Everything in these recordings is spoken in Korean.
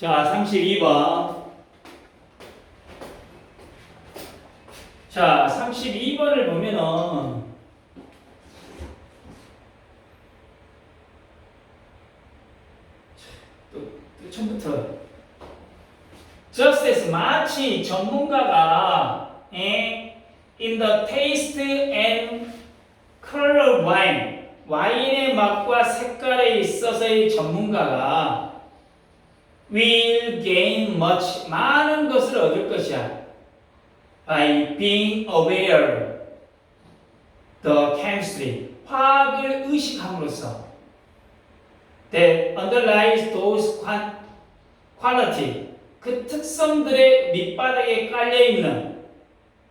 자, 32번. 자, 32번을 보면은 또 처음부터 just as 마치 전문가가 in the taste and color of wine 와인의 맛과 색깔에 있어서의 전문가가 will gain much 많은 것을 얻을 것이야. by being aware the chemistry 화학을 의식함으로써 that underlies those quality 그 특성들의 밑바닥에 깔려 있는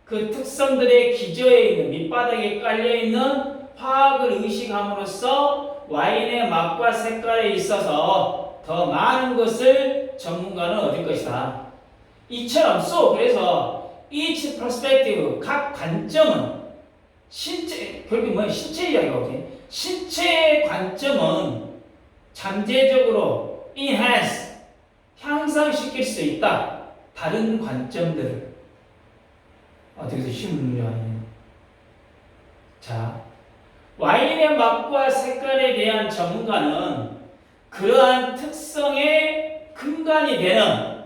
그 특성들의 기저에 있는 밑바닥에 깔려 있는 화학을 의식함으로써 와인의 맛과 색깔에 있어서 더 많은 것을 전문가는 얻을 것이다. 이처럼 그래서 each perspective 각 관점은 신체 결국 뭐야 신체 이야기가 오지. 신체의 관점은 잠재적으로 enhance 향상시킬 수 있다. 다른 관점들을 어떻게 쉬운 문제 아니에요. 자, 와인의 맛과 색깔에 대한 전문가는 그러한 특성의 근간이 되는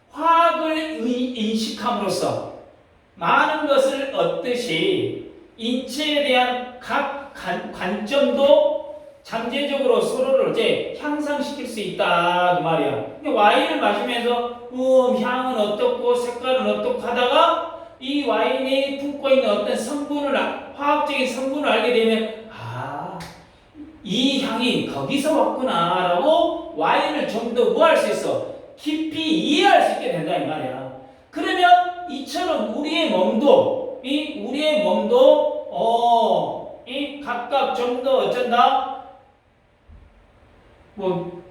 화학을 인식함으로써 많은 것을 얻듯이 인체에 대한 각 관점도 잠재적으로 서로를 이제 향상시킬 수 있다 그 말이야. 근데 와인을 마시면서 향은 어떻고 색깔은 어떻고 하다가 이 와인이 품고 있는 어떤 성분을 화학적인 성분을 알게 되면 이 향이 거기서 왔구나라고 와인을 좀 더 뭐 할 수 있어? 깊이 이해할 수 있게 된다 이 말이야. 그러면 이처럼 우리의 몸도 이 각각 좀 더 어쩐다? 뭐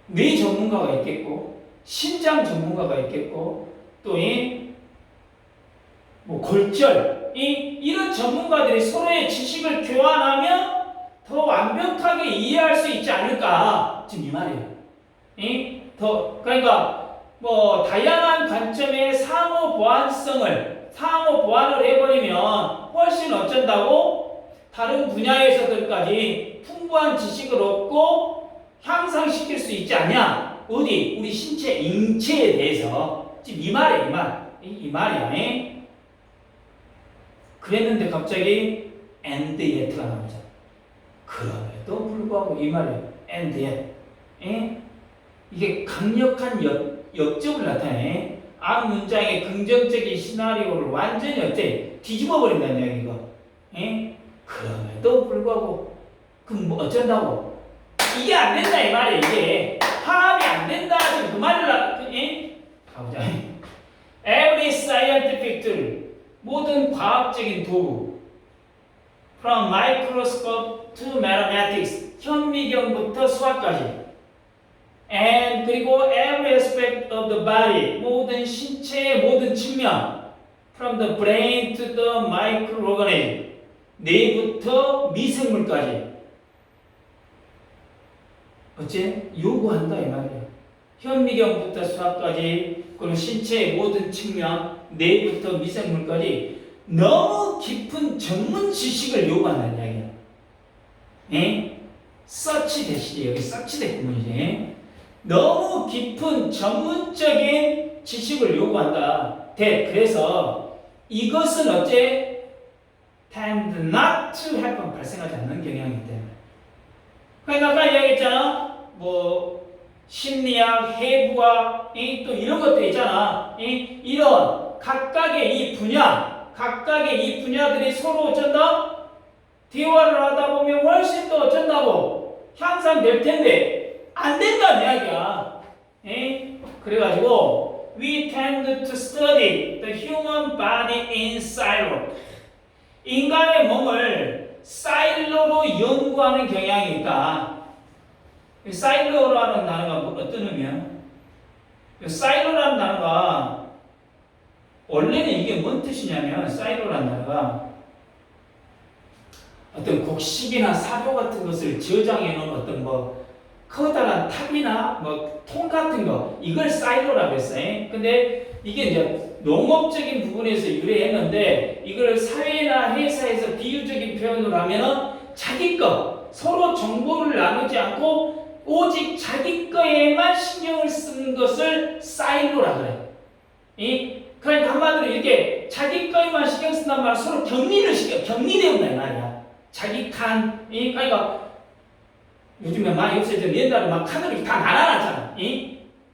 뇌 전문가가 있겠고 심장 전문가가 있겠고 또 뭐 골절 이런 전문가들이 서로의 지식을 교환하면 더 완벽하게 이해할 수 있지 않을까 지금 이 말이에요. 그러니까 뭐 다양한 관점의 상호 보완을 해버리면 훨씬 어쩐다고 다른 분야에서들까지 풍부한 지식을 얻고 향상시킬 수 있지 않냐? 어디 우리 신체 인체에 대해서 지금 이 말이야 이 말이야. 그랬는데 갑자기 and yet가 나오잖아. 그럼에도 불구하고 이 말이에요. and yet. 이게 강력한 역점을 나타내. 앞 문장의 긍정적인 시나리오를 완전히 뒤집어 버린다는 이야기가. 그럼에도 불구하고 그럼 뭐 어쩐다고? 이게 안 된다 이 말이에요. 이게 화합이 안 된다. 지금 그 말을 가보자. Every scientific tool 모든 과학적인 도구 from microscope to mathematics 현미경부터 수학까지 and 그리고 every aspect of the body 모든 신체의 모든 측면 from the brain to the microorganism 뇌부터 미생물까지 어째? 요구한다 이 말이야. 현미경부터 수학까지 그리고 신체의 모든 측면 뇌부터 미생물까지 너무 깊은 전문 지식을 요구한다는 이야기야. 서치 대시지 여기 서치 됐구먼. 너무 깊은 전문적인 지식을 요구한다. 그래서 이것은 어째 tend not to happen 발생하지 않는 경향이기 때문에. 그러니까 아까 이야기했잖아. 뭐 심리학, 해부학, 또 이런 것들 있잖아. 이런 각각의 이 분야들이 서로 어쩐다? 대화를 하다 보면 훨씬 더 어쩐다고? 향상될 텐데 안 된다는 이야기야. 그래가지고 we tend to study the human body in silo. 인간의 몸을 사일로로 연구하는 경향이 있다. 사일로라는 단어가 어떤 의미야? 사일로라는 단어가 원래는 이게 뭔 뜻이냐면 사일로라는 단어가 어떤 곡식이나 사료 같은 것을 저장해 놓은 어떤 뭐 커다란 탑이나 뭐 통 같은 거 이걸 사일로라고 했어요. 근데 이게 이제 농업적인 부분에서 유래했는데 이걸 사회나 회사에서 비유적인 표현으로 하면은 자기 거 서로 정보를 나누지 않고 오직 자기 거에만 신경을 쓰는 것을 사일로라 그래. 그러니까 한마디로 이렇게 자기 거에만 신경 쓴단 말은 서로 격리되었다 이 말이야. 자기 칸, 그러니까 요즘에 많이 없어져. 옛날에 막 칸으로 이렇게 다 나눠놨잖아.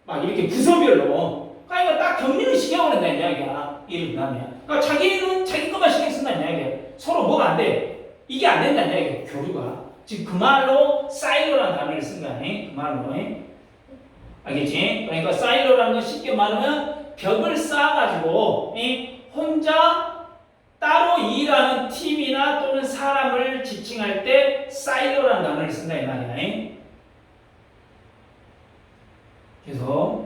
막 이렇게 부서별로. 그러니까 딱 격리를 시켜버린다 이 이야기야. 이를 그러면. 그러니까 자기는 자기 것만 신경 쓴다 이 이야기야. 서로 뭐가 안 돼. 이게 안 된다 이 이야기야. 교류가. 지금 그 말로 사일로라는 단어를 쓴 거야. 그 말로. 알겠지? 그러니까 사일로라는 건 쉽게 말하면 벽을 쌓아가지고 혼자 따로 일하는 팀이나 또는 사람을 지칭할 때 사일로라는 단어를 쓴다 이 말이야. 그래서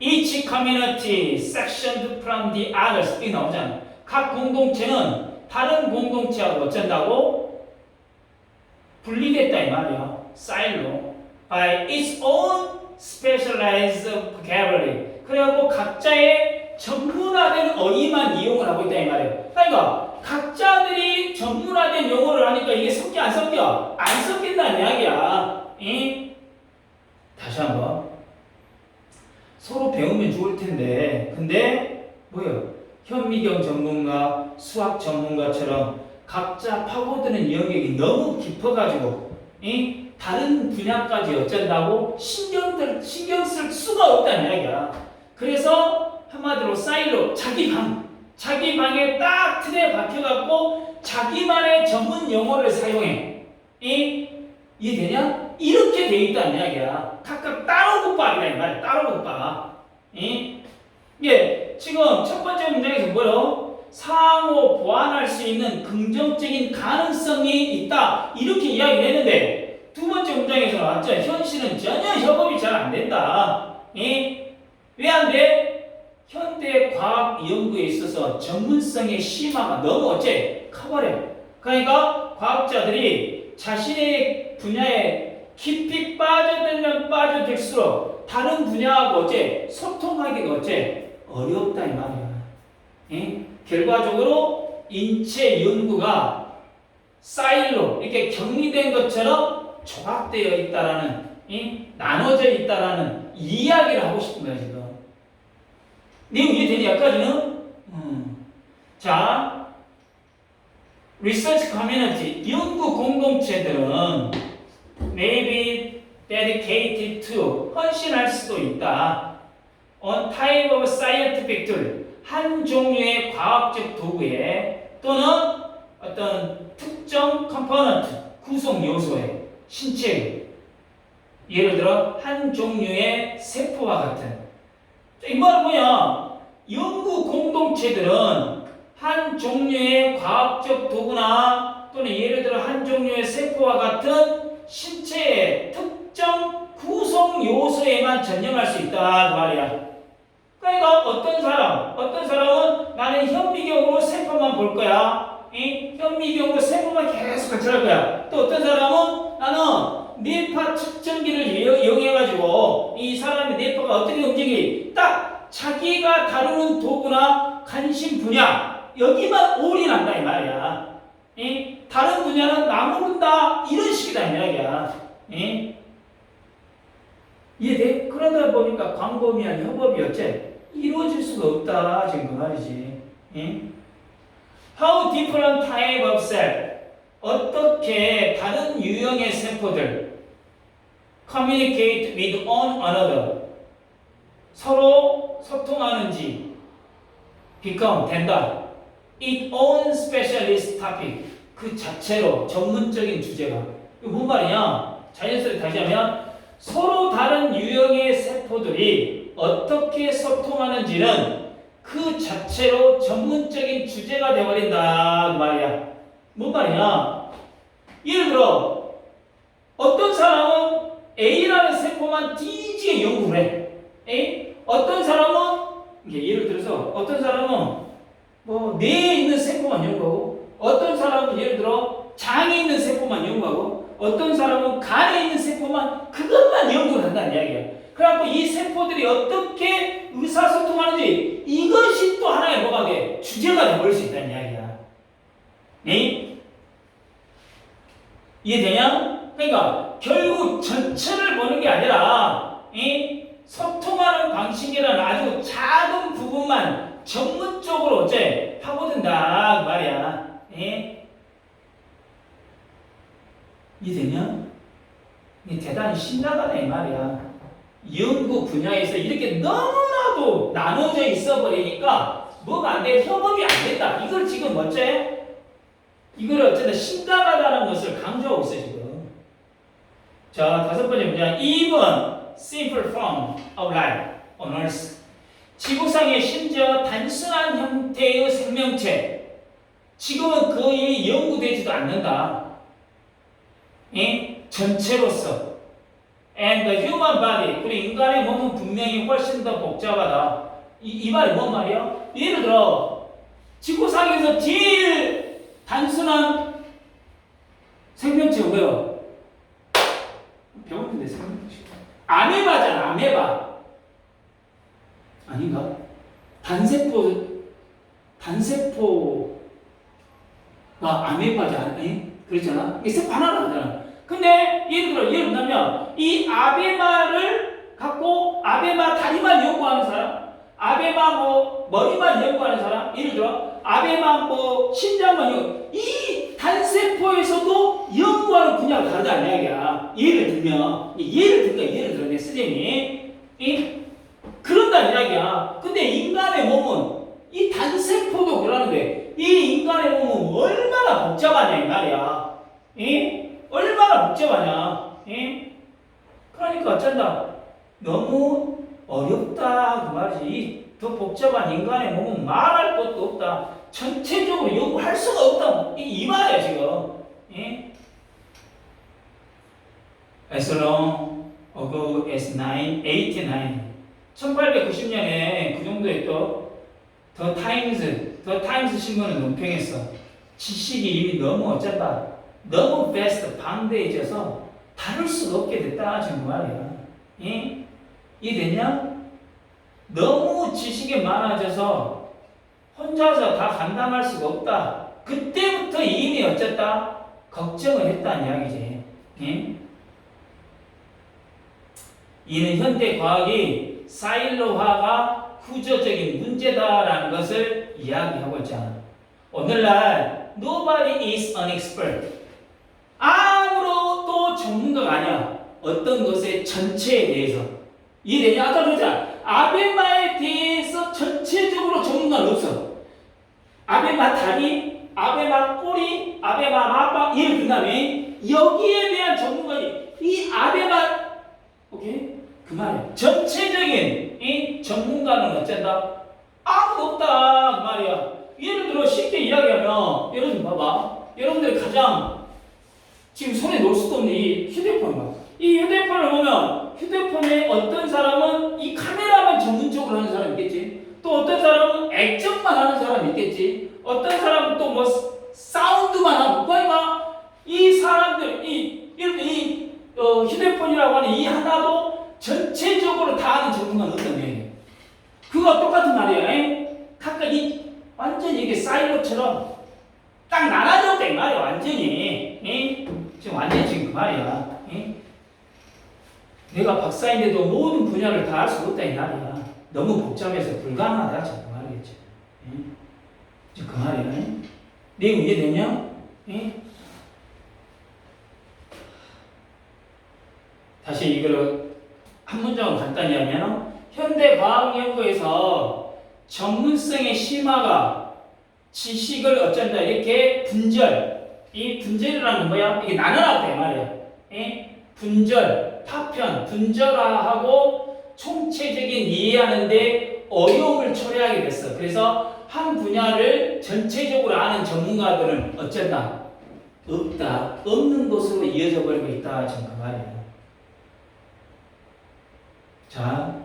each community sectioned from the others 이 나오잖아. 각 공동체는 다른 공동체하고 어쩐다고? 분리됐다 이 말이야. 사일로 by its own specialized vocabulary. 그래갖고 각자의 전문화된 어휘만 이용을 하고 있다 이 말이에요. 그러니까 각자들이 전문화된 용어를 하니까 이게 섞여 안 섞여? 안 섞인다는 이야기야. 다시 한번 서로 배우면 좋을 텐데 근데 뭐요? 현미경 전문가, 수학 전문가처럼 각자 파고드는 영역이 너무 깊어가지고 다른 분야까지 어쩐다고 신경 쓸 수가 없다는 이야기야. 그래서 한마디로 사일로 자기 방에 딱 틀에 박혀갖고 자기만의 전문 용어를 사용해. 이해되냐? 이렇게 돼 있다는 이야기야. 각각 따로 국밥이라 이 말이야. 따로 국밥. 예, 지금 첫 번째 문장에서 뭐로? 상호 보완할 수 있는 긍정적인 가능성이 있다. 이렇게 이야기를 했는데 두 번째 문장에서 나왔죠. 현실은 전혀 협업이 잘 안 된다. 왜 안 돼? 현대 과학 연구에 있어서 전문성의 심화가 너무 커버려. 그러니까 과학자들이 자신의 분야에 깊이 빠져들면 빠져들수록 다른 분야하고 소통하기가 어렵다 이 말이야. 결과적으로 인체 연구가 사일로 이렇게 격리된 것처럼 조각되어 있다라는 나눠져 있다라는 이야기를 하고 싶은 거야 지금. 내용 이해되니 여기까지는? 자, research community 연구 공동체들은 may be dedicated to 헌신할 수도 있다. on type of scientific tool 한 종류의 과학적 도구에 또는 어떤 특정 컴포넌트 구성 요소에 신체 예를 들어 한 종류의 세포와 같은 이 말은 뭐야? 연구 공동체들은 한 종류의 과학적 도구나 또는 예를 들어 한 종류의 세포와 같은 신체의 특정 구성 요소에만 전념할 수 있다 그 말이야. 그러니까 어떤 사람은 나는 현미경으로 세포만 볼 거야. 현미경으로 세포만 계속 관찰할 거야. 또 어떤 사람은 나는 뇌파 측정기를 이용해가지고 이 사람의 뇌파가 어떻게 움직이 딱 자기가 다루는 도구나 관심 분야 여기만 올인한다 이 말이야. 다른 분야는 나무른다 이런 식이다 이 이야기야. 이해돼? 그러다 보니까 광범위한 협업이 이루어질 수가 없다 지금 그 말이지. How different type of cell 어떻게 다른 유형의 세포들 communicate with one another 서로 소통하는지 become 된다. its own specialist topic 그 자체로 전문적인 주제가 이거 뭔 말이냐? 자연스럽게 다시 하면 서로 다른 유형의 세포들이 어떻게 소통하는지는 그 자체로 전문적인 주제가 되어버린다 그 말이야. 뭔 말이냐? 예를 들어 어떤 사람은 A라는 세포만 뒤지게 연구를 해. 어떤 사람은 예를 들어서 어떤 사람은 뇌에 있는 세포만 연구하고 어떤 사람은 예를 들어 장에 있는 세포만 연구하고 어떤 사람은 간에 있는 세포만 그것만 연구를 한다는 이야기야. 그래갖고 이 세포들이 어떻게 의사소통하는지 이것이 또 하나의 뭐가 돼? 주제가 돼버릴 수 있다는 이야기야. 네? 이해되냐? 그러니까 결국 전체를 보는 게 아니라 소통하는 방식이라는 아주 작은 부분만 전문적으로 어째 파고든다 그 말이야. 이해되냐? 이게 대단히 신나가네 이 말이야. 연구 분야에서 이렇게 너무나도 나눠져 있어 버리니까 뭐가 안 돼? 협업이 안 된다. 이걸 지금 어째? 이걸 어쨌든 심각하다는 것을 강조하고 있어 지금. 자, 다섯 번째 문제. Even simple form of life on Earth. 지구상의 심지어 단순한 형태의 생명체. 지금은 거의 연구되지도 않는다. 전체로서. And the human body. 그리고 인간의 몸은 분명히 훨씬 더 복잡하다. 이 말이 뭔 말이야? 예를 들어 지구상에서 제일 단순한 생명체가 뭐야? 배웠는데 생명체. 아메바잖아. 아메바. 아닌가? 단세포가 아메바잖아. 그렇잖아. 이게 세포 하나로 하잖아. 근데 예를 들면 이 아베마를 갖고 아베마 다리만 연구하는 사람, 아베마 뭐 머리만 연구하는 사람, 예를 들어 아베마 뭐 심장만 이 단세포에서도 연구하는 분야가 다르다는 이야기야. 예를 들어 내 선생님이 그런다는 이야기야. 근데 인간의 몸은 이 단세포도 그러는데 이 인간의 몸은 얼마나 복잡하냐 이 말이야. 얼마나 복잡하냐. 그러니까 어쩐다. 너무 어렵다 그 말이지. 더 복잡한 인간의 몸은 말할 것도 없다. 전체적으로 연구할 수가 없다. 이 말이야 지금. As long ago as 89, 1890년에 그 정도에 또 더 타임스 신문은 논평했어. 지식이 이미 너무 어쩐다. 너무 베스트 방대해져서 다룰 수가 없게 됐다 지금 말이야. 이해되냐? 너무 지식이 많아져서 혼자서 다 감당할 수가 없다. 그때부터 이미 어쨌다 걱정을 했다는 이야기지. 이는 현대 과학이 사일로화가 후저적인 문제다라는 것을 이야기하고 있잖아. 오늘날 nobody is an expert. 아무도 전문가가 아니야. 어떤 것의 전체에 대해서. 이해되냐? 아까 그러잖아. 아베마에 대해서 전체적으로 전문가는 없어. 아베마 다리, 아베마 꼬리, 아베마 마빠 예를 든다면 여기에 대한 전문가이 이 아베마 오케이? 그 말이야. 전체적인 이 전문가는 어쩐다? 아무도 없다 그 말이야. 예를 들어 쉽게 이야기하면 예를 들어 봐봐. 여러분들이 가장 지금 손에 놓을 수도 없는 이 휴대폰 봐. 이 휴대폰을 보면 휴대폰에 어떤 사람은 이 카메라만 전문적으로 하는 사람이 있겠지. 또 어떤 사람은 액정만 하는 사람이 있겠지. 어떤 사람은 또 뭐 사운드만 하고 그러니까 이 사람들 이 휴대폰이라고 하는 이 하나도 전체적으로 다 하는 전문가는 없단 말이에요. 그거 똑같은 말이에요. 각각 완전히 이게 사이로처럼 딱 나눠졌다 이 말이야. 완전히 지금 완전히 지금 그 말이야. 내가 박사인데도 모든 분야를 다 할 수 없다 이 말이야. 너무 복잡해서 불가능하다 그 말이겠지. 지금 그 말이야. 내용 이해되냐? 다시 이걸 한 문장으로 간단히 하면 현대 과학 연구에서 전문성의 심화가 지식을 어쩐다 이렇게 이 분절이라는 건 뭐야? 이게 나눠놨다 이 말이야. 분절, 파편, 분절화하고 총체적인 이해하는데 어려움을 초래하게 됐어. 그래서 한 분야를 전체적으로 아는 전문가들은 어쩐다? 없다. 없는 것으로 이어져 버리고 있다. 지금 그 말이야. 자,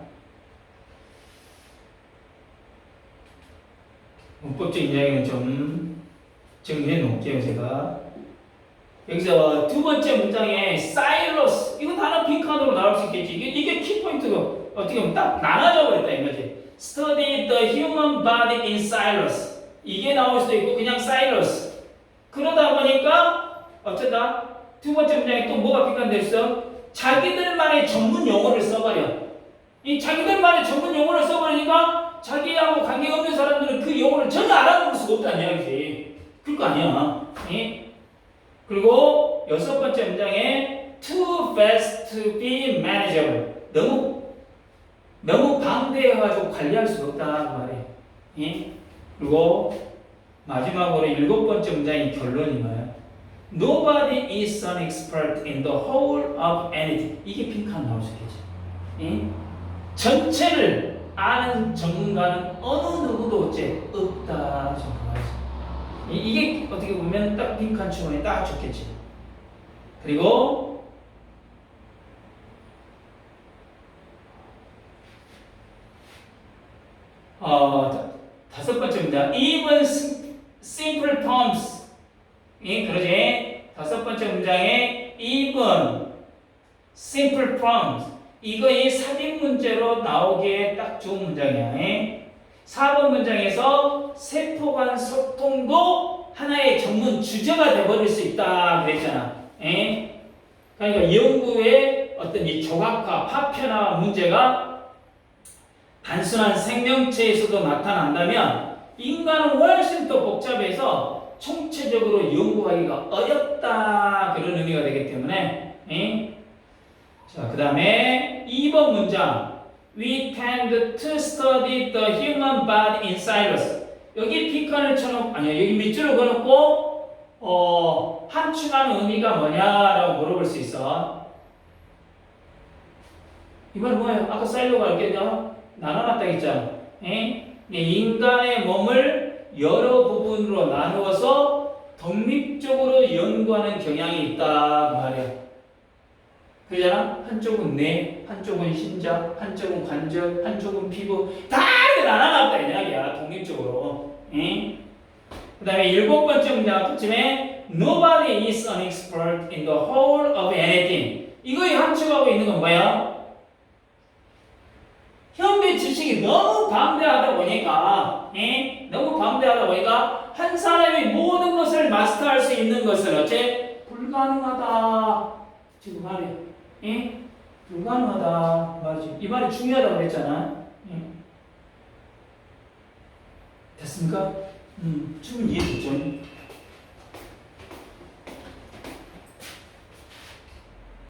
문법적인 이야기는 좀 정리해 놓을게요, 제가. 여기서 두 번째 문장에 사일러스 이거 단어 빈칸으로 나올 수 있겠지. 이게 키포인트가 어떻게 보면 딱 나눠져 버렸다 이거지. Study the human body in Silas. 이게 나올 수도 있고 그냥 Silas. 그러다 보니까 어쩌다 두 번째 문장에 또 뭐가 빈칸됐어? 자기들만의 전문 용어를 써버려. 이 자기들만의 전문 용어를 써버리니까 자기하고 관계없는 사람들은 그 용어를 전혀 알아볼 수가 없다는 이야기지. 그럴 거 아니야. 예? 그리고 여섯 번째 문장에 too fast to be manageable. 너무 방대해가지고 관리할 수가 없다 그 말이에요. 예? 그리고 마지막으로 일곱 번째 문장의 결론이 뭐야? Nobody is an expert in the whole of anything. 이게 빈칸 나올 수 있겠지. 예? 전체를 아는 전문가는 어느 누구도 어째 없다. 이게 어떻게 보면 딱 빈칸 추론에 딱 좋겠지. 그리고 다섯 번째 문장 even simple terms. 예, 그러지. 다섯 번째 문장에 even simple terms. 이거 이 삽입 문제로 나오기에 딱 좋은 문장이야. 예? 4번 문장에서 세포 간 소통도 하나의 전문 주제가 되어버릴 수 있다 그랬잖아. 예? 그러니까 연구의 어떤 이 조각화, 파편화 문제가 단순한 생명체에서도 나타난다면 인간은 훨씬 더 복잡해서 총체적으로 연구하기가 어렵다 그런 의미가 되기 때문에 예? 자, 그 다음에 2번 문장 We tend to study the human body in Silas. 여기 빈칸을 쳐놓고 아니야 여기 밑줄을 그어놓고 함축하는 의미가 뭐냐라고 물어볼 수 있어. 이건 뭐예요? 아까 사일로가 이렇게 나눠놨다 했잖아. 인간의 몸을 여러 부분으로 나누어서 독립적으로 연구하는 경향이 있다 그 말이야. 그러잖아? 한쪽은 뇌, 한쪽은 심장, 한쪽은 관절, 한쪽은 피부 다 이렇게 나눠놨다 이 이야기야 독립적으로. 그 다음에 일곱 번째 문장 끝쯤에 Nobody is an expert in the whole of anything. 이거에 함축하고 있는 건 뭐야? 현대 지식이 너무 방대하다 보니까 너무 방대하다 보니까 한 사람이 모든 것을 마스터할 수 있는 것은 어째 불가능하다 지금 말이야. 불가능하다 말이지. 이 말이 중요하다고 그랬잖아. 됐습니까? 충분히 이해됐죠?